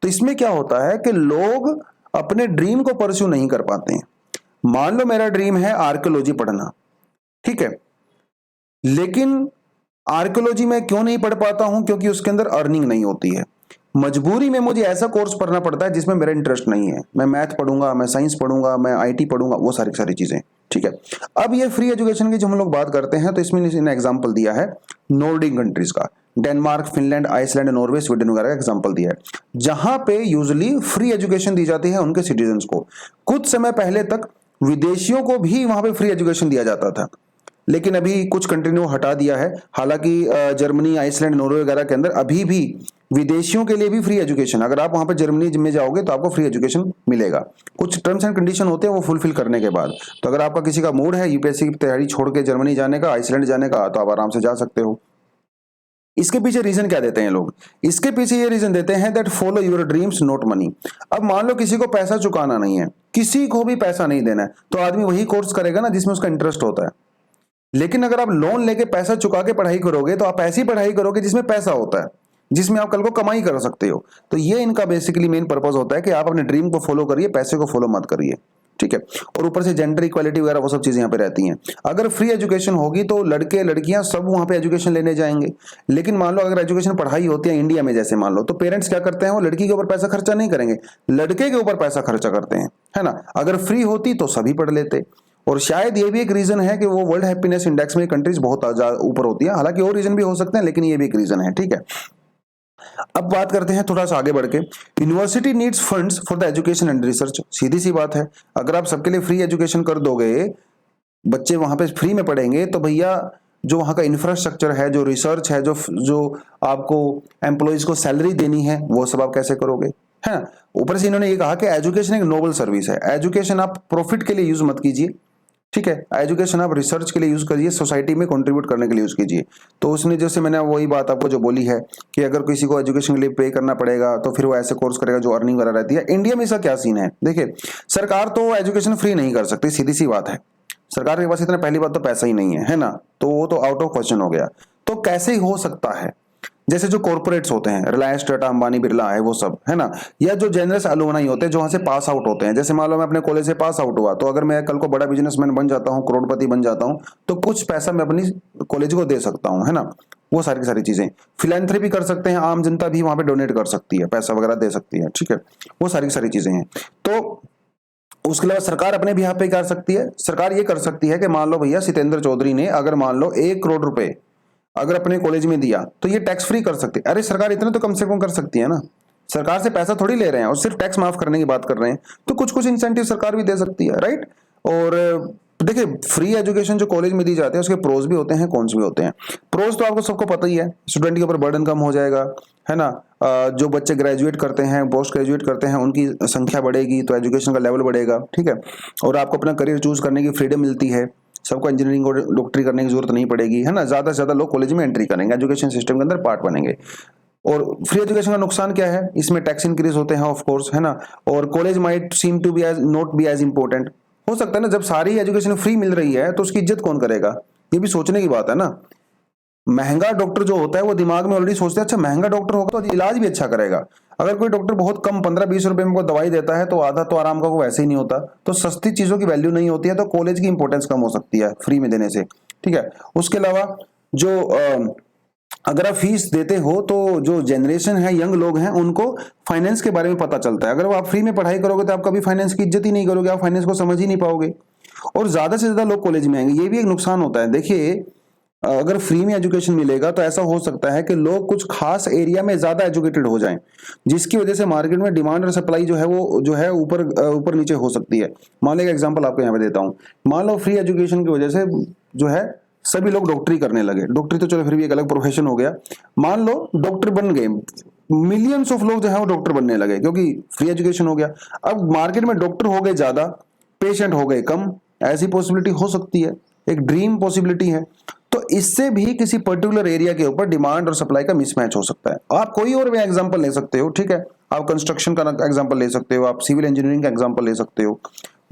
तो इसमें क्या होता है कि लोग अपने ड्रीम को परस्यू नहीं कर पाते हैं। मान लो मेरा ड्रीम है आर्कियोलॉजी पढ़ना, ठीक है, लेकिन आर्कियोलॉजी में क्यों नहीं पढ़ पाता हूं? क्योंकि उसके अंदर अर्निंग नहीं होती है। मजबूरी में मुझे ऐसा कोर्स पढ़ना पड़ता है जिसमें मेरा इंटरेस्ट नहीं है। मैं मैथ पढ़ूंगा, मैं साइंस पढ़ूंगा, मैं आईटी पढ़ूंगा, वो सारी चीजें, ठीक है। अब ये फ्री एजुकेशन की जो हम लोग बात करते हैं तो इसमें इसने एग्जांपल दिया है नॉर्डिक कंट्रीज का, Denmark, Finland, Iceland, Norway, Sweden वगैरह का एग्जांपल दिया है, जहां पे यूजुअली फ्री एजुकेशन दी जाती है उनके सिटीजन्स को। कुछ समय पहले तक विदेशियों को भी वहां पे फ्री एजुकेशन दिया जाता था, लेकिन अभी कुछ कंट्री ने वो हटा दिया है। हालांकि जर्मनी, आइसलैंड, नॉर्वे वगैरह के अंदर अभी भी विदेशियों के लिए भी फ्री एजुकेशन, अगर आप वहां पर जर्मनी में जाओगे तो आपको फ्री एजुकेशन मिलेगा। कुछ टर्म्स एंड कंडीशन होते हैं वो फुलफिल करने के बाद। तो अगर आपका किसी का मूड है यूपीएससी की तैयारी छोड़ के जर्मनी जाने का, आइसलैंड जाने का, तो आप आराम से जा सकते हो। इसके पीछे रीजन क्या देते हैं लोग? इसके पीछे ये रीजन देते हैं that follow your dreams not money. अब मान लो किसी को पैसा चुकाना नहीं है, किसी को भी पैसा नहीं देना है, तो आदमी वही कोर्स करेगा ना जिसमें उसका इंटरेस्ट होता है। लेकिन अगर आप लोन लेके पैसा चुका के पढ़ाई करोगे तो आप ऐसी पढ़ाई करोगे जिसमें पैसा होता है, जिसमें आप कल को कमाई कर सकते हो। तो ये इनका बेसिकली मेन पर्पस होता है कि आप अपने ड्रीम को फॉलो करिए, पैसे को फॉलो मत करिए, ठीक है। और ऊपर से जेंडर इक्वालिटी वगैरह वो सब चीजें यहाँ पे रहती हैं। अगर फ्री एजुकेशन होगी तो लड़के लड़कियां सब वहां पे एजुकेशन लेने जाएंगे। लेकिन मान लो अगर एजुकेशन पढ़ाई होती है इंडिया में जैसे मान लो, तो पेरेंट्स क्या करते हैं, वो लड़की के ऊपर पैसा खर्चा नहीं करेंगे, लड़के के ऊपर पैसा खर्चा करते हैं, है ना। अगर फ्री होती तो सभी पढ़ लेते। और शायद ये भी एक रीजन है कि वो वर्ल्ड हैप्पीनेस इंडेक्स में कंट्रीज बहुत ऊपर होती है। हालांकि और रीजन भी हो सकते हैं, लेकिन ये भी एक रीजन है, ठीक है। अब बात करते हैं थोड़ा सा आगे बढ़ के, university needs funds for the education and research. सीधी सी बात है, अगर आप सबके लिए फ्री एजुकेशन कर दोगे, बच्चे वहां पे फ्री में पढ़ेंगे, तो भैया जो वहाँ का इंफ्रास्ट्रक्चर है, जो रिसर्च है, जो आपको एम्प्लॉयज को सैलरी देनी है, वो सब आप कैसे करोगे, है ना। ऊपर से इन्होंने ये कहा कि एजुकेशन एक नोबल सर्विस है। एजुकेशन आप प्रॉफिट के लिए यूज मत कीजिए, ठीक है, एजुकेशन आप रिसर्च के लिए यूज करिए, सोसाइटी में कंट्रीब्यूट करने के लिए यूज कीजिए। तो उसने जैसे मैंने वही बात आपको जो बोली है कि अगर किसी को एजुकेशन के लिए पे करना पड़ेगा तो फिर वो ऐसे कोर्स करेगा जो अर्निंग वगैरह रहती है। इंडिया में इसका क्या सीन है, देखिए सरकार तो एजुकेशन फ्री नहीं कर सकती, सीधी सी बात है। सरकार के पास इतना पहली बात तो पैसा ही नहीं है ना, तो वो तो आउट ऑफ क्वेश्चन हो गया। तो कैसे ही हो सकता है, जैसे जो कॉर्पोरेट्स होते हैं, रिलायंस, टाटा, अंबानी, बिरला है, वो सब है ना, या जो जेनरस अलुमनाई होते हैं जो वहां से पास आउट होते हैं। जैसे मान लो मैं अपने कॉलेज से पास आउट हुआ, तो अगर मैं कल को बड़ा बिजनेसमैन बन जाता हूँ, करोड़पति बन जाता हूँ, तो कुछ पैसा मैं अपनी कॉलेज को दे सकता हूँ, है ना। वो सारी की सारी चीजें, फिलैंथ्रोपी कर सकते हैं, आम जनता भी वहां पे डोनेट कर सकती है, पैसा वगैरह दे सकती है, ठीक है, वो सारी की सारी चीजें हैं। तो उसके अलावा सरकार अपने भी यहाँ पे कर सकती है, सरकार ये कर सकती है कि मान लो भैया सितेंद्र चौधरी ने अगर मान लो 1 करोड़ रुपए अगर अपने कॉलेज में दिया तो ये टैक्स फ्री कर सकते हैं। अरे सरकार इतना तो कम से कम कर सकती है ना, सरकार से पैसा थोड़ी ले रहे हैं और सिर्फ टैक्स माफ करने की बात कर रहे हैं, तो कुछ कुछ इंसेंटिव सरकार भी दे सकती है, राइट। और देखिए फ्री एजुकेशन जो कॉलेज में दी जाती है उसके प्रोज भी होते हैं, कॉन्स भी होते हैं। प्रोज तो आपको सबको पता ही है, स्टूडेंट के ऊपर बर्डन कम हो जाएगा, है ना। जो बच्चे ग्रेजुएट करते हैं, पोस्ट ग्रेजुएट करते हैं, उनकी संख्या बढ़ेगी तो एजुकेशन का लेवल बढ़ेगा, ठीक है। और आपको अपना करियर चूज करने की फ्रीडम मिलती है, सबको इंजीनियरिंग और डॉक्टरी करने की जरूरत नहीं पड़ेगी, है ना। ज्यादा से ज्यादा लोग कॉलेज में एंट्री करेंगे, एजुकेशन सिस्टम के अंदर पार्ट बनेंगे। और फ्री एजुकेशन का नुकसान क्या है, इसमें टैक्स इंक्रीज होते हैं ऑफ कोर्स, है ना। और college might seem to be as not be as important, हो सकता है ना, जब सारी एजुकेशन फ्री मिल रही है तो उसकी इज्जत कौन करेगा, ये भी सोचने की बात है ना। महंगा डॉक्टर जो होता है वो दिमाग में ऑलरेडी सोचते हैं अच्छा महंगा डॉक्टर होगा तो इलाज भी अच्छा करेगा। अगर कोई डॉक्टर बहुत कम 15-20 रुपए में कोई दवाई देता है तो आधा तो आराम का को वैसे ही नहीं होता। तो सस्ती चीजों की वैल्यू नहीं होती है, तो कॉलेज की इंपॉर्टेंस कम हो सकती है फ्री में देने से, ठीक है। उसके अलावा जो अगर आप फीस देते हो तो जो जनरेशन है, यंग लोग हैं, उनको फाइनेंस के बारे में पता चलता है। अगर वो आप फ्री में पढ़ाई करोगे तो आप कभी फाइनेंस की इज्जत ही नहीं करोगे, आप फाइनेंस को समझ ही नहीं पाओगे और ज्यादा से ज्यादा लोग कॉलेज में आएंगे, ये भी एक नुकसान होता है। देखिए अगर फ्री में एजुकेशन मिलेगा तो ऐसा हो सकता है कि लोग कुछ खास एरिया में ज्यादा एजुकेटेड हो जाएं, जिसकी वजह से मार्केट में डिमांड और सप्लाई जो है वो जो है ऊपर नीचे हो सकती है। मान लो एक एग्जांपल आपको यहाँ पे देता हूँ, मान लो फ्री एजुकेशन की वजह से जो है सभी लोग डॉक्टरी करने लगे, डॉक्टरी तो चलो फिर भी एक अलग प्रोफेशन हो गया, मान लो डॉक्टर बन गए, मिलियंस ऑफ लोग जो है वो डॉक्टर बनने लगे क्योंकि फ्री एजुकेशन हो गया। अब मार्केट में डॉक्टर हो गए ज्यादा, पेशेंट हो गए कम, ऐसी पॉसिबिलिटी हो सकती है, एक ड्रीम पॉसिबिलिटी है। तो इससे भी किसी पर्टिकुलर एरिया के ऊपर डिमांड और सप्लाई का मिसमैच हो सकता है। आप कोई और भी एग्जांपल ले सकते हो, ठीक है, आप कंस्ट्रक्शन का एग्जांपल ले सकते हो, आप सिविल इंजीनियरिंग का एग्जांपल ले सकते हो,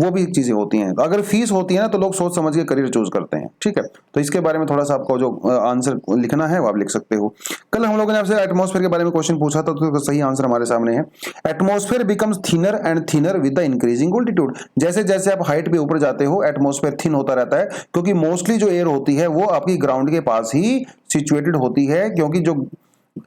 वो भी चीजें होती हैं। तो अगर फीस होती है ना तो लोग सोच समझ के करियर चूज करते हैं, ठीक है। तो इसके बारे में थोड़ा सा आपको जो आंसर लिखना है वो आप लिख सकते हो। कल हम लोगों ने आपसे एटमॉस्फेयर के बारे में क्वेश्चन पूछा था, तो सही आंसर हमारे सामने है, atmosphere becomes thinner and thinner with the increasing altitude. जैसे जैसे आप हाइट पे ऊपर जाते हो एटमॉस्फेयर थिन होता रहता है, क्योंकि मोस्टली जो एयर होती है वो आपकी ग्राउंड के पास ही सिचुएटेड होती है। क्योंकि जो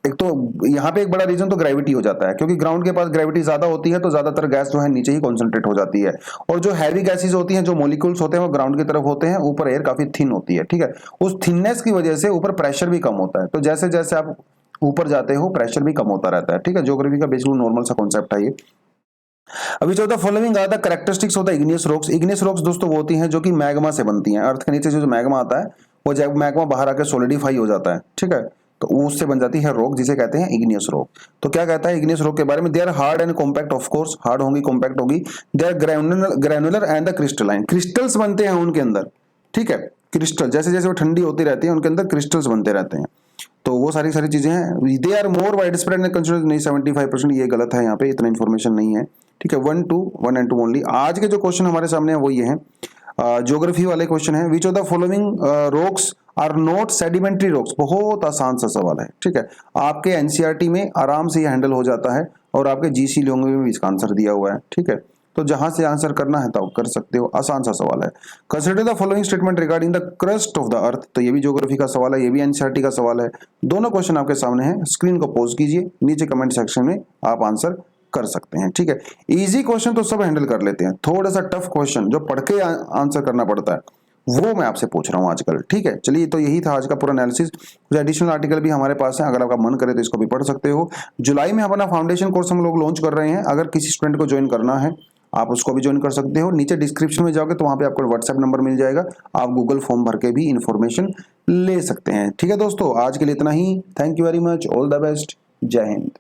एक तो यहाँ पे एक बड़ा रीजन तो ग्रेविटी हो जाता है, क्योंकि ग्राउंड के पास ग्रेविटी ज्यादा होती है तो ज्यादातर गैस जो है नीचे ही कॉन्सेंट्रेट हो जाती है। और जो हैवी गैसेज होती हैं, जो मॉलिक्यूल्स होते हैं वो ग्राउंड की तरफ होते हैं, ऊपर एयर काफी थिन होती है, ठीक है। उस थिननेस की वजह से ऊपर प्रेशर भी कम होता है। तो जैसे जैसे आप ऊपर जाते हो प्रेशर भी कम होता रहता है, ठीक है। ज्योग्राफी का बेसिकली नॉर्मल सा कॉन्सेप्ट है ये। अभी जो the following are the characteristics of the igneous rocks. Igneous rocks दोस्तों वो होती हैं जो कि मैग्मा से बनती हैं। अर्थ के नीचे जो मैग्मा आता है वो जब मैग्मा बाहर आकर सॉलिडिफाई हो जाता है, ठीक है, तो उससे बन जाती है रॉक, जिसे कहते हैं इग्नियस रॉक। तो क्या कहता है इग्नियस रॉक के बारे में, they are hard and compact, of course hard होंगी, कॉम्पैक्ट होगी। They are granular and the crystalline, crystals बनते हैं उनके अंदर, ठीक है। क्रिस्टल जैसे जैसे वो ठंडी होती रहती है उनके अंदर क्रिस्टल्स बनते रहते हैं। तो वो सारी सारी चीजें हैं। They are more wide spread and consider, नहीं 75%, ये गलत है, यहाँ पे इतना इन्फॉर्मेशन नहीं है, ठीक है। 1 and 2 ओनली। आज के जो क्वेश्चन हमारे सामने है वो ये हैं, ज्योग्राफी वाले क्वेश्चन है। Which of the following rocks are not sedimentary rocks. बहुत आसान सा सवाल है, ठीक है। आपके एनसीईआरटी में आराम से ये हैंडल हो जाता है और आपके जीसी लोगों में भी इसका आंसर दिया हुआ है, ठीक है। तो जहां से आंसर करना है तो कर सकते हो, आसान सा सवाल है। Consider the following statement regarding the crust of the earth. तो ये भी ज्योग्राफी का सवाल है, ये भी एनसीईआरटी का सवाल है। दोनों क्वेश्चन आपके सामने हैं, स्क्रीन को पॉज कीजिए, नीचे कमेंट सेक्शन में आप आंसर कर सकते हैं, ठीक है। इजी क्वेश्चन तो सब हैंडल कर लेते हैं, थोड़ा सा टफ क्वेश्चन जो पढ़ के आंसर करना पड़ता है वो मैं आपसे पूछ रहा हूं आजकल, ठीक है। चलिए, तो यही था आज का पूरा एनालिसिस। कुछ एडिशनल आर्टिकल भी हमारे पास है, अगर आपका मन करे तो इसको भी पढ़ सकते हो। जुलाई में अपना फाउंडेशन कोर्स हम लोग लॉन्च कर रहे हैं, अगर किसी स्टूडेंट को ज्वाइन करना है आप उसको भी ज्वाइन कर सकते हो। नीचे डिस्क्रिप्शन में जाओगे तो वहां पे आपको व्हाट्सएप नंबर मिल जाएगा, आप गूगल फॉर्म भर के भी इंफॉर्मेशन ले सकते हैं। ठीक है दोस्तों, आज के लिए इतना ही। Thank you very much, all the best, Jai Hind.